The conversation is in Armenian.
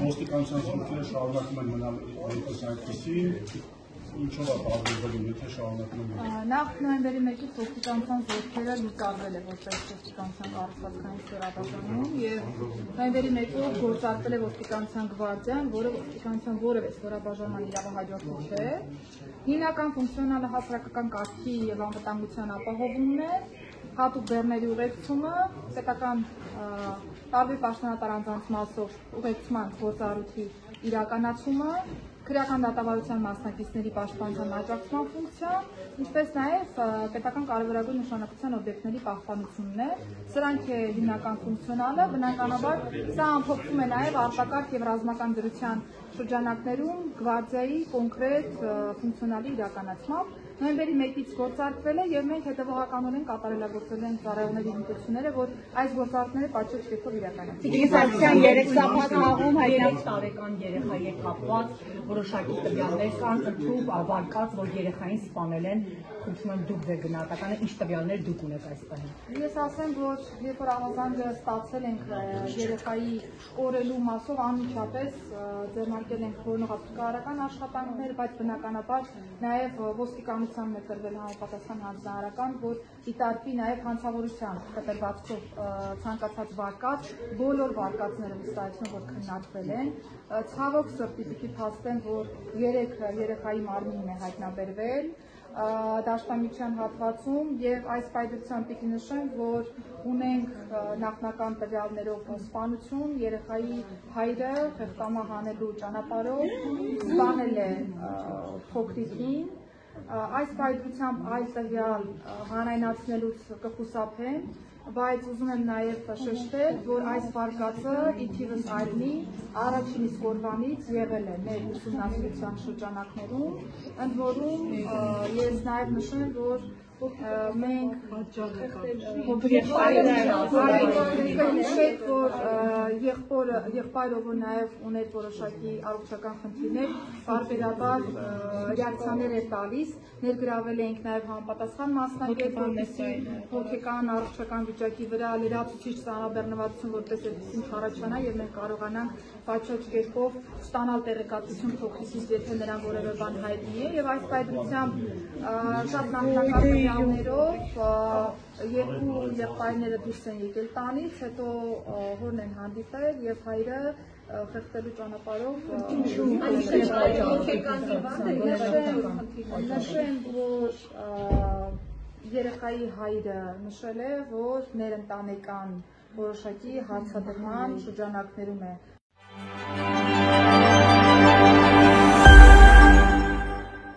ոստիկանության զորքերը շարունակում են մնալ այնպես այնպիսի, ինչով է բաղադրվում, եթե շարունակում են։ Նախ նոյեմբերի 1-ից ոստիկանության զորքերը լուծարվել է որպես ոստիկանության կառուցվածքային ստորաբաժանում եւ նոյեմբերի 1-ով գործարկվել է ոստիկանության գվարդիան, որը ոստիկանության որևէ ստորաբաժանման իրավահաջորդի չէ։ Հիմնական ֆունկցիոնալը հասարակական կարգի եւ անվտանգության ապահովումն է, հատուկ բեռների ուղեկցումը, պետական տարբեր պաշտոնատար անձանց մասով ուղեկցման գործառույթի իրականացումը, քրեական դատավարության մասնակիցների պաշտպանության աջակցման ֆունկցիա, ինչպես նաև պետական կարևորագույն նշանակության օբյեկտների պահպանությունն է։ Սրանք է հիմնական ֆունկցիոնալը, բնականաբար սա ամփոփվում է նաև արտակարգ եւ ռազմական դրության շրջանակներում գվարդիայի կոնկրետ ֆունկցիոնալի իրականացմամբ նոյեմբերի 1-ից գործարկվել է եւ մենք հետեւողականորեն կատարելագործել ենք ծառայողների հմտությունները, որ այս գործառույթները պատշաճ կերպով իրականացվեն։ Դիզակցիան 3 շաբաթ-աղում հայտնի տարեկան երեխայի կապված որոշակի տվյալներ կան, ընդհանուր վարկած, որ երեխային սպանել են, խնդրում եմ դուք ձեր գնահատականը ինչ տվյալներ դուք ունեք այստեղ։ Ես ասեմ, որ երբ որ ավազանջը ստացել ենք երեխայի կորելու մասով անմիջապես ձեռնարկել ենք որոնողապետարական աշխատանքներ, բայց բնականաբար նաև ոստիկանության մեծրվել համապատասխան հանձնարարական, որ դիտարկվի նաև հանցավորության կտրվածքով ցանկացած վարկած, բոլոր վարկածները վստահեցնում, որ քննարկվել են։ Ցավոք սրտի պիտի փաստեմ, որ 3 երեխայի մարմինն է հայտնաբերվել դաշտամիջյան հատվածում եւ այս պայծրությամբ պիտի նշեմ, որ ունենք նախնական տվյալներով սպանություն, երեխայի հայրը խեղտամահ հանելու ճանապարհով սպանել է փոքրիկին, այս պայծրությամբ այլ տվյալ հանրայնացնելուց կխուսափեմ, բայց ուզում եմ նաև շեշտել, որ այս վարկածը իթիվս այլնի առաջին իսկ օրվանից եղել է մեր ուսումնասիրության շրջանակներում, ընդ որում ես նաև նշեմ, որ մենք եղբայրը, որ նաև ուներ որոշակի առողջական խնդիրներ, բարբերաբար ռեակցիաներ էր տալիս, ներգրավել էինք նաև համապատասխան մասնակից, որպեսզի հոգեկան առողջական վիճակի վրա լրացուցիչ ծանրաբեռնվածություն որպես այդպիսին չառաջանա եւ մենք կարողանանք պատշաճ կերպով ստանալ տեղեկատվություն փոքրիկից, եթե նրան որևէ բան հայտնի է, եւ այս պայծրությամբ շատ նախնական տվյալներով երկու եղբայրները դուրս են եկել տանից, հետո հորն են հանդիպել եւ հայրը խեղդելու ճանապարհով նշեմ, որ երեխայի հայրը նշել է, որ ներընտանեկան որոշակի հարձադրման շրջանակներում է